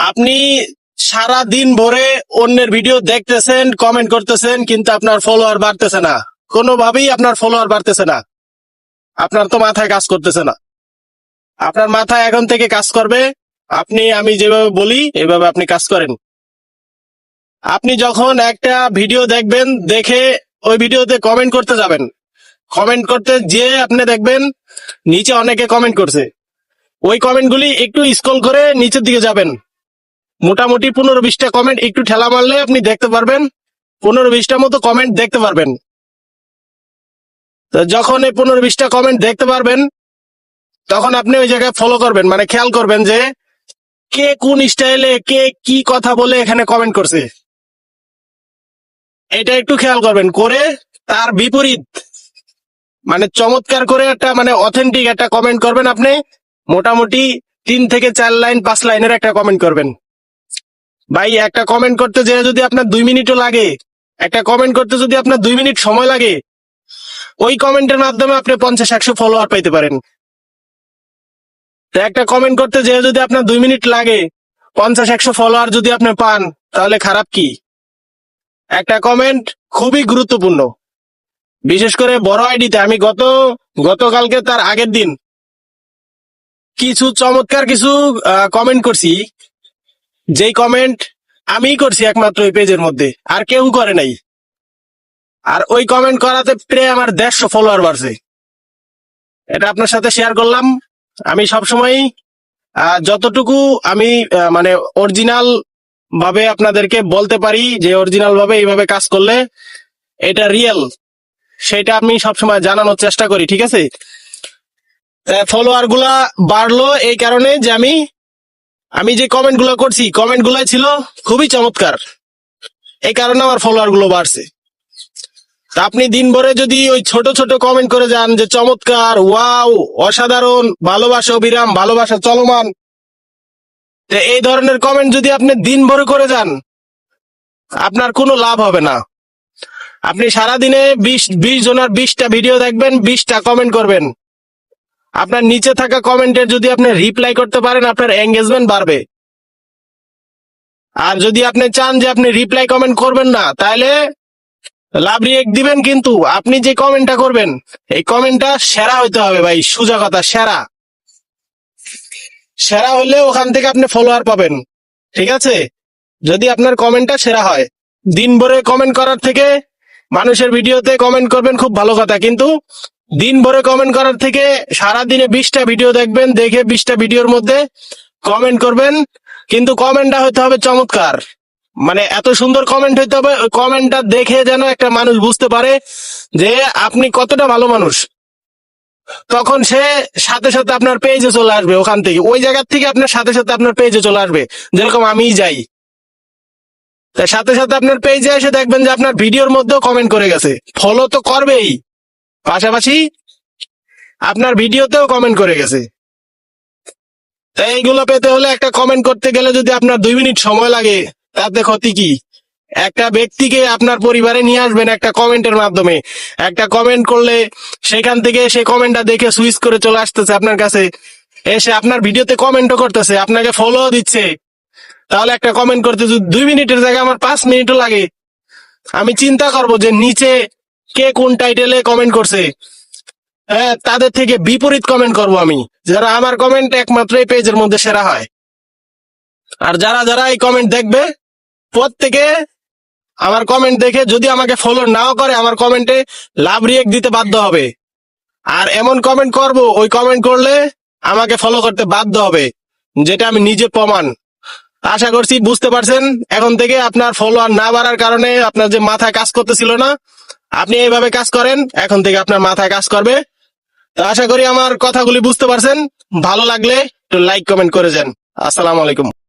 আপনি সারা দিন ভরে অন্যের ভিডিও দেখতেছেন, কমেন্ট করতেছেন, কিন্তু আপনার ফলোয়ার বাড়তেছে না। কোনোভাবেই আপনার ফলোয়ার বাড়তেছে না। আপনার তো মাথায় কাজ করতেছে না। আপনার মাথায় এখন থেকে কাজ করবে। আমি যেভাবে বলি এভাবে আপনি কাজ করেন। আপনি যখন একটা ভিডিও দেখবেন, দেখে ওই ভিডিওতে কমেন্ট করতে যাবেন, কমেন্ট করতে যে আপনি দেখবেন নিচে অনেকে কমেন্ট করছে, ওই কমেন্টগুলি একটু স্ক্রল করে নিচের দিকে যাবেন। মোটামুটি 15-20টা কমেন্ট একটু ঠেলা মারলে আপনি দেখতে পারবেন, 15-20টা মতো কমেন্ট দেখতে পারবেন। তো যখন এই 15-20টা কমেন্ট দেখতে পারবেন, তখন আপনি ওই জায়গায় ফলো করবেন, মানে খেয়াল করবেন যে কে কোন স্টাইলে কে কি কথা বলে এখানে কমেন্ট করছে। এটা একটু খেয়াল করবেন, করে তার বিপরীত মানে চমৎকার করে একটা মানে অথেন্টিক একটা কমেন্ট করবেন। আপনি মোটামুটি 3 থেকে 4 লাইন 5 লাইনের একটা কমেন্ট করবেন। ভাই, একটা কমেন্ট করতে যে যদি আপনার 2 মিনিটও লাগে, একটা কমেন্ট করতে যদি আপনার 2 মিনিট সময় লাগে, ওই কমেন্টের মাধ্যমে আপনি 50-100 ফলোয়ার পাইতে পারেন। তো একটা কমেন্ট করতে যে যদি আপনার 2 মিনিট লাগে, 50-100 ফলোয়ার যদি আপনি পান, তাহলে খারাপ কি? একটা কমেন্ট খুবই গুরুত্বপূর্ণ, বিশেষ করে বড় আইডিতে। আমি গতকালকে তার আগের দিন কিছু চমৎকার কিছু কমেন্ট করছি, যেই কমেন্ট আমিই করছি একমাত্র ওই পেজের মধ্যে, আর কেউ করে নাই। আর ওই কমেন্ট করাতে প্রায় আমার 150 ফলোয়ার বাড়ছে। এটা আপনার সাথে শেয়ার করলাম। আমি সবসময় যতটুকু আমি মানে অরিজিনাল ভাবে আপনাদেরকে বলতে পারি যে অরিজিনাল ভাবে এইভাবে কাজ করলে এটা রিয়েল, সেটা আমি সবসময় জানানোর চেষ্টা করি, ঠিক আছে? ফলোয়ার গুলা বাড়লো এই কারণে যে আমি যে কমেন্ট গুলা করছি, কমেন্ট গুলাই ছিল খুবই চমৎকার, এই কারণে আমার ফলোয়ার গুলো বাড়ছে। তা আপনি দিন ভরে যদি ওই ছোট ছোট কমেন্ট করে যান যে চমৎকার, ওয়াও, অসাধারণ, ভালোবাসা অবিরাম, ভালোবাসা চলমান, এই ধরনের কমেন্ট যদি আপনি দিন ভরে করে যান, আপনার কোনো লাভ হবে না। আপনি সারাদিনে 20 জনের 20টা ভিডিও দেখবেন, 20টা কমেন্ট করবেন। আপনার নিচে থাকা কমেন্টের যদি আপনি রিপ্লাই করতে পারেন, আপনার এঙ্গেজমেন্ট বাড়বে। আর যদি আপনি চান যে আপনি রিপ্লাই কমেন্ট করবেন না, তাহলে লাভ রিয়েক্ট দিবেন, কিন্তু আপনি যে কমেন্টটা করবেন এই কমেন্টটা সেরা হইতে হবে ভাই। সোজা কথা, সেরা সেরা হলে ওখান থেকে আপনি ফলোয়ার পাবেন, ঠিক আছে? যদি আপনার কমেন্টটা সেরা হয়। দিন ভরে কমেন্ট করার থেকে মানুষের ভিডিওতে কমেন্ট করবেন, খুব ভালো কথা, কিন্তু দিন ভরে কমেন্ট করার থেকে সারাদিনে 20টা ভিডিও দেখবেন, দেখে 20টা ভিডিওর মধ্যে কমেন্ট করবেন, কিন্তু কমেন্টটা হইতে হবে চমৎকার। মানে এত সুন্দর কমেন্ট হইতে হবে, ওই কমেন্টটা দেখে যেন একটা মানুষ বুঝতে পারে যে আপনি কতটা ভালো মানুষ। তখন সে সাথে সাথে আপনার পেজে চলে আসবে, ওখান থেকে ওই জায়গার থেকে আপনার সাথে সাথে আপনার পেজে চলে আসবে। যেরকম আমিই যাই, তার সাথে সাথে আপনার পেজে এসে দেখবেন যে আপনার ভিডিওর মধ্যেও কমেন্ট করে গেছে। ফলো তো করবেই, পাশাপাশি আপনার ভিডিওতেও কমেন্ট করে গেছে। তাই এইগুলো পেতে হলে একটা কমেন্ট করতে গেলে যদি আপনার 2 মিনিট সময় লাগে, তাতে ক্ষতি কি? একটা ব্যক্তিকে আপনার পরিবারে নিয়ে আসবেন একটা কমেন্টের মাধ্যমে। একটা কমেন্ট করলে সেখান থেকে সে কমেন্টটা দেখে সুইচ করে চলে আসতেছে আপনার কাছে, এসে আপনার ভিডিওতে কমেন্টও করতেছে, আপনাকে ফলো দিচ্ছে। তাহলে একটা কমেন্ট করতে যদি 2 মিনিটের জায়গায় আমার 5 মিনিটও লাগে, আমি চিন্তা করব যে নিচে কে কোন টাইটেলে কমেন্ট করছে, হ্যাঁ, তাদের থেকে বিপরীত কমেন্ট করব আমি, যারা আমার কমেন্ট একমাত্র এই পেজের মধ্যে সেরা হয়। আর যারা যারা এই কমেন্ট দেখবে, প্রত্যেকে আমার কমেন্ট দেখে যদি আমাকে ফলো নাও করে, আমার কমেন্টে লাভ রিয়েক্ট দিতে বাধ্য হবে। আর এমন কমেন্ট করব, ওই কমেন্ট করলে আমাকে ফলো করতে বাধ্য হবে, যেটা আমি নিজে প্রমাণ। আশা করছি বুঝতে পারছেন। এখন থেকে আপনার ফলোয়ার না বাড়ার কারণে আপনার যে মাথায় কাজ করতেছিল না, আপনি এইভাবে কাজ করেন, এখন থেকে আপনার মাথায় কাজ করবে। তো আশা করি আমার কথাগুলি বুঝতে পারছেন। ভালো লাগলে একটু লাইক কমেন্ট করে যান। আসসালামু আলাইকুম।